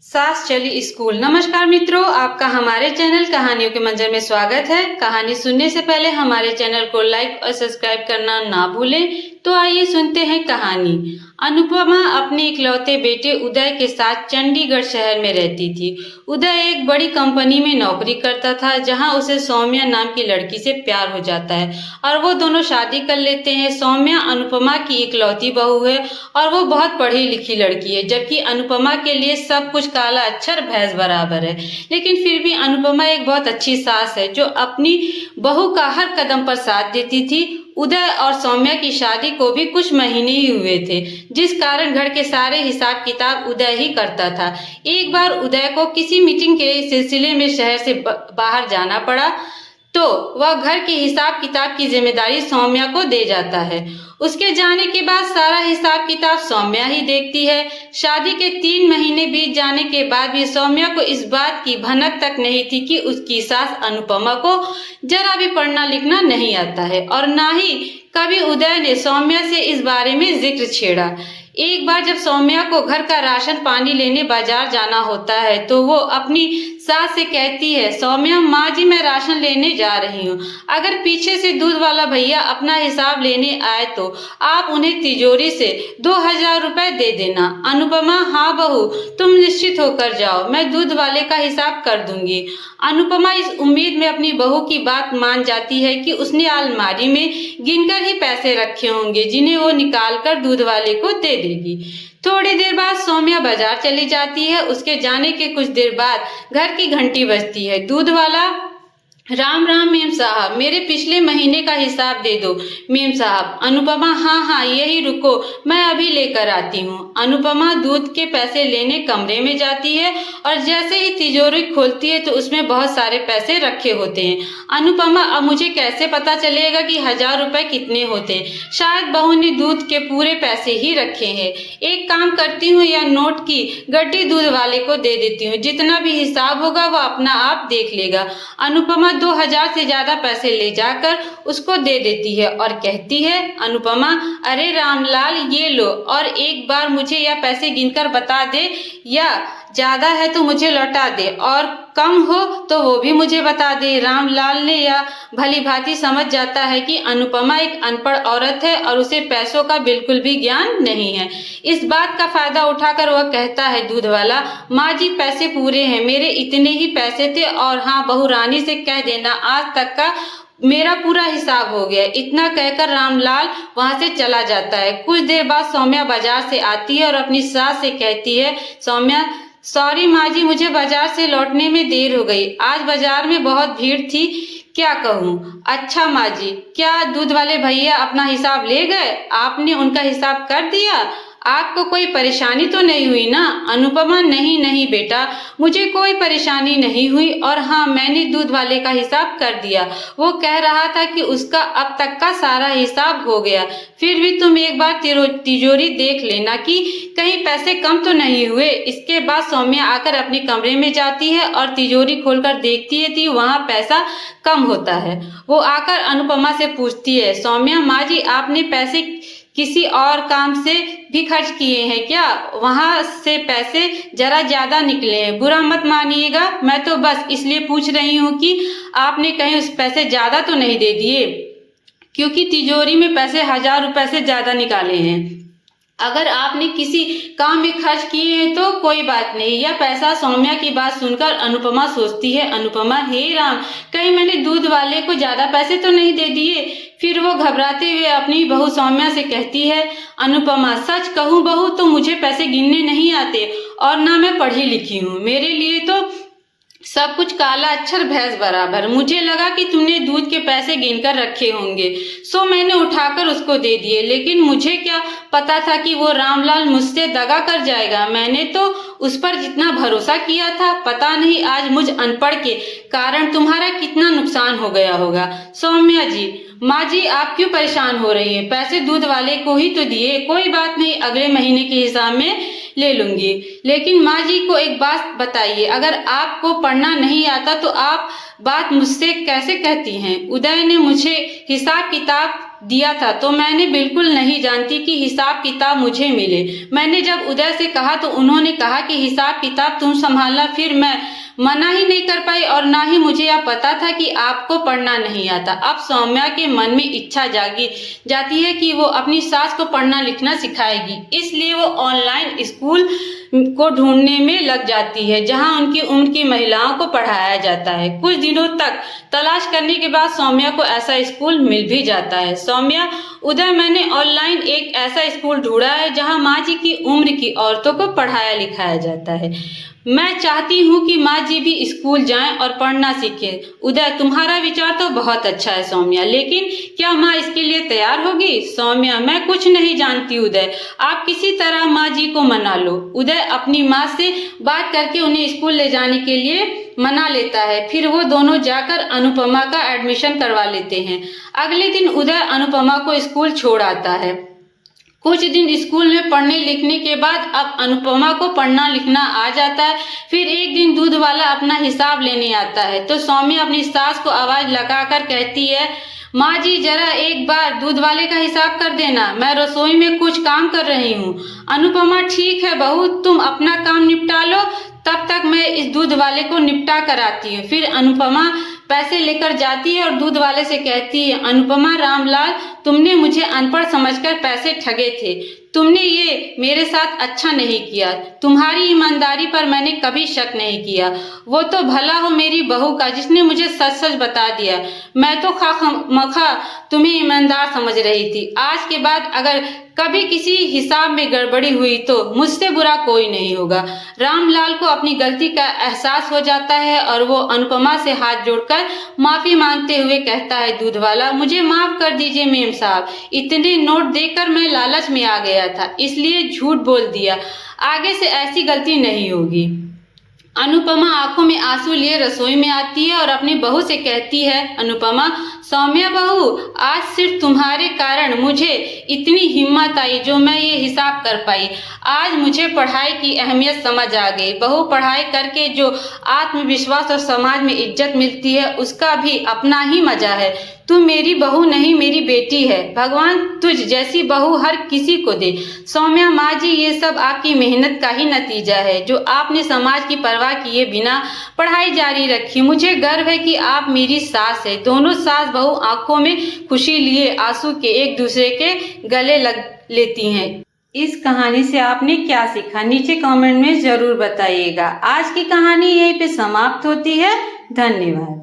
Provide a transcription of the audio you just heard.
सास चली स्कूल। नमस्कार मित्रों, आपका हमारे चैनल कहानियों के मंजर में स्वागत है। कहानी सुनने से पहले हमारे चैनल को लाइक और सब्सक्राइब करना ना भूलें। तो आइए सुनते हैं कहानी। अनुपमा अपने इकलौते बेटे उदय के साथ चंडीगढ़ शहर में रहती थी। उदय एक बड़ी कंपनी में नौकरी करता था, जहां उसे सौम्या नाम की लड़की से प्यार हो जाता है और वो दोनों शादी कर लेते हैं। सौम्या अनुपमा की इकलौती बहू है और वो बहुत पढ़ी लिखी लड़की है, जबकि अनुपमा के लिए सब कुछ काला अक्षर भैंस बराबर है। लेकिन फिर भी अनुपमा एक बहुत अच्छी सास है, जो अपनी बहू का हर कदम पर साथ देती थी। उदय और सौम्या की शादी को भी कुछ महीने ही हुए थे, जिस कारण घर के सारे हिसाब किताब उदय ही करता था। एक बार उदय को किसी मीटिंग के सिलसिले में शहर से बाहर जाना पड़ा, तो वह घर के हिसाब किताब की जिम्मेदारी सौम्या को दे जाता है। उसके जाने के बाद सारा हिसाब किताब सौम्या ही देखती है। शादी के 3 महीने बीत जाने के बाद भी सौम्या को इस बात की भनक तक नहीं थी कि उसकी सास अनुपमा को जरा भी पढ़ना लिखना नहीं आता है, और ना ही कभी उदय ने सौम्या से इस बारे में जिक्र छेड़ा। एक बार जब सौम्या को घर का राशन पानी लेने बाजार जाना होता है, तो वो अपनी सास से कहती है, सौम्या माँ जी मैं राशन लेने जा रही हूँ, अगर पीछे से दूध वाला भैया अपना हिसाब लेने आए तो आप उन्हें तिजोरी से 2000 रुपए दे देना। अनुपमा, हाँ बहू, तुम निश्चित होकर जाओ, मैं दूध वाले का हिसाब कर दूंगी। अनुपमा इस उम्मीद में अपनी बहू की बात मान जाती है कि उसने अलमारी में गिनकर ही पैसे रखे होंगे, जिन्हें वो निकाल कर दूध वाले को दे देगी। थोड़ी देर बाद सौम्या बाजार चली जाती है। उसके जाने के कुछ देर बाद घर की घंटी बजती है। दूध वाला, राम राम मेम साहब, मेरे पिछले महीने का हिसाब दे दो मेम साहब। अनुपमा, हाँ हाँ यही रुको, मैं अभी लेकर आती हूँ। अनुपमा दूध के पैसे लेने कमरे में जाती है और जैसे ही तिजोरी खोलती है तो उसमें बहुत सारे पैसे रखे होते हैं। अनुपमा, अब मुझे कैसे पता चलेगा कि 1000 रुपए कितने होते हैं? शायद बहू ने दूध के पूरे पैसे ही रखे हैं। एक काम करती हूँ, या नोट की गड्डी दूध वाले को दे देती हूँ, जितना भी हिसाब होगा वो अपना आप देख लेगा। अनुपमा 2000 से ज्यादा पैसे ले जाकर उसको दे देती है और कहती है, अनुपमा, अरे रामलाल ये लो, और एक बार मुझे यह पैसे गिनकर बता दे, या ज्यादा है तो मुझे लौटा दे और कम हो तो वो भी मुझे बता दे। रामलाल ने यह भली भांति समझ जाता है कि अनुपमा एक अनपढ़ औरत है और उसे पैसों का बिल्कुल भी ज्ञान नहीं है। इस बात का फायदा उठाकर वह कहता है, दूध वाला, माँ जी पैसे पूरे हैं, मेरे इतने ही पैसे थे, और हाँ बहू रानी से कह देना आज तक का मेरा पूरा हिसाब हो गया। इतना कहकर रामलाल वहां से चला जाता है। कुछ देर बाद सौम्या बाजार से आती है और अपनी सास से कहती है, सौम्या, सॉरी माँ जी, मुझे बाजार से लौटने में देर हो गई, आज बाजार में बहुत भीड़ थी, क्या कहूँ। अच्छा माँ जी, क्या दूध वाले भैया अपना हिसाब ले गए? आपने उनका हिसाब कर दिया? आपको कोई परेशानी तो नहीं हुई ना? अनुपमा, नहीं नहीं बेटा, मुझे कोई परेशानी नहीं हुई, और हाँ मैंने दूध वाले का हिसाब कर दिया। वो कह रहा था कि उसका अब तक का सारा हिसाब हो गया। फिर भी तुम एक बार तिजोरी देख लेना कि कहीं पैसे कम तो नहीं हुए। इसके बाद सौम्या आकर अपने कमरे में जाती है और तिजोरी खोलकर देखती है कि वहाँ पैसा कम होता है। वो आकर अनुपमा से पूछती है, सौम्या माँ जी, आपने पैसे किसी और काम से भी खर्च किए हैं क्या? वहां से पैसे जरा ज्यादा निकले हैं, बुरा मत मानिएगा, मैं तो बस इसलिए पूछ रही हूँ कि आपने कहीं उस पैसे ज्यादा तो नहीं दे दिए, क्योंकि तिजोरी में पैसे 1000 रुपए से ज्यादा निकाले हैं। अगर आपने किसी काम में खर्च किए हैं तो कोई बात नहीं। यह पैसा सौम्या की बात सुनकर अनुपमा सोचती है, अनुपमा, हे राम, कहीं मैंने दूध वाले को ज्यादा पैसे तो नहीं दे दिए। फिर वो घबराते हुए अपनी बहू सौम्या से कहती है, अनुपमा, सच कहूँ बहू तो मुझे पैसे गिनने नहीं आते, और ना मैं पढ़ी लिखी हूँ, मेरे लिए तो सब कुछ काला अक्षर भैंस बराबर। मुझे लगा कि तुमने दूध के पैसे गिनकर रखे होंगे, सो मैंने उठाकर उसको दे दिए, लेकिन मुझे क्या पता था कि वो रामलाल मुझसे दगा कर जाएगा। मैंने तो उस पर जितना भरोसा किया था, पता नहीं आज मुझ अनपढ़ के कारण तुम्हारा कितना नुकसान हो गया होगा। सौम्या जी, माँ जी, आप क्यों परेशान हो रही हैं? पैसे दूध वाले को ही तो दिए, कोई बात नहीं, अगले महीने के हिसाब में ले लूंगी। लेकिन माँ जी को एक बात बताइए, अगर आपको पढ़ना नहीं आता तो आप बात मुझसे कैसे कहती हैं? उदय ने मुझे हिसाब किताब दिया था तो मैंने बिल्कुल नहीं जानती कि हिसाब किताब मुझे मिले। मैंने जब उदय से कहा तो उन्होंने कहा कि हिसाब किताब तुम संभालना। फिर मैं मना ही नहीं कर पाई और ना ही मुझे यह पता था कि आपको पढ़ना नहीं आता। अब सौम्या के मन में इच्छा जागी जाती है कि वो अपनी सास को पढ़ना लिखना सिखाएगी, इसलिए वो ऑनलाइन स्कूल को ढूंढने में लग जाती है जहां उनकी उम्र की महिलाओं को पढ़ाया जाता है। कुछ दिनों तक तलाश करने के बाद सौम्या को ऐसा स्कूल मिल भी जाता है। सौम्या, उदय, मैंने ऑनलाइन एक ऐसा स्कूल ढूंढा है जहां माँ जी की उम्र की औरतों को पढ़ाया लिखाया जाता है। मैं चाहती हूँ कि माँ जी भी स्कूल जाएं और पढ़ना सीखें। उदय, तुम्हारा विचार तो बहुत अच्छा है सौम्या, लेकिन क्या माँ इसके लिए तैयार होगी? सौम्या, मैं कुछ नहीं जानती उदय, आप किसी तरह माँ जी को मना लो। उदय अपनी माँ से बात करके उन्हें स्कूल ले जाने के लिए मना लेता है। फिर वो दोनों जाकर अनुपमा का एडमिशन करवा लेते हैं। अगले दिन उदय अनुपमा को स्कूल छोड़ आता है। कुछ दिन स्कूल में पढ़ने लिखने के बाद अब अनुपमा को पढ़ना लिखना आ जाता है। फिर एक दिन दूध वाला अपना हिसाब लेने आता है तो सौम्या अपनी सास को आवाज लगाकर कहती है, माँ जी जरा एक बार दूध वाले का हिसाब कर देना, मैं रसोई में कुछ काम कर रही हूँ। अनुपमा, ठीक है बहू, तुम अपना काम निपटा लो, तब तक मैं इस दूध वाले को निपटा कर आती हूँ। फिर अनुपमा पैसे लेकर जाती है और दूध वाले से कहती है, अनुपमा, रामलाल, तुमने मुझे अनपढ़ समझकर पैसे ठगे थे। तुमने ये मेरे साथ अच्छा नहीं किया। तुम्हारी ईमानदारी पर मैंने कभी शक नहीं किया। वो तो भला हो मेरी बहू का जिसने मुझे सच सच बता दिया। मैं तो खामखा तुम्हें ईमानदार समझ रही थी। आज के बाद अगर कभी किसी हिसाब में गड़बड़ी हुई तो मुझसे बुरा कोई नहीं होगा। रामलाल को अपनी गलती का एहसास हो जाता है और वो अनुपमा से हाथ जोड़कर माफी मांगते हुए कहता है, दूध वाला, मुझे माफ कर दीजिए मेम साहब, इतने नोट देकर मैं लालच में आ गया था, इसलिए झूठ बोल दिया। आगे से ऐसी गलती नहीं होगी। अनुपमा आंखों में आंसू लिए रसोई में आती है और अपनी बहू से कहती है, अनुपमा, सौम्या बहू, आज सिर्फ तुम्हारे कारण मुझे इतनी हिम्मत आई जो मैं ये हिसाब कर पाई। आज मुझे पढ़ाई की अहमियत समझ आ गई। बहू, पढ़ाई करके जो आत्मविश्वास और समाज में इज्जत मिलती है उसका भी अपना ही मजा है। तू मेरी बहू नहीं, मेरी बेटी है। भगवान तुझ जैसी बहू हर किसी को दे। सौम्या, माँ जी, ये सब आपकी मेहनत का ही नतीजा है जो आपने समाज की परवाह किए बिना पढ़ाई जारी रखी। मुझे गर्व है कि आप मेरी सास है। दोनों सास बहू आंखों में खुशी लिए आंसू के एक दूसरे के गले लग लेती हैं। इस कहानी से आपने क्या सीखा, नीचे कमेंट में जरूर बताइएगा। आज की कहानी यहीं पे समाप्त होती है। धन्यवाद।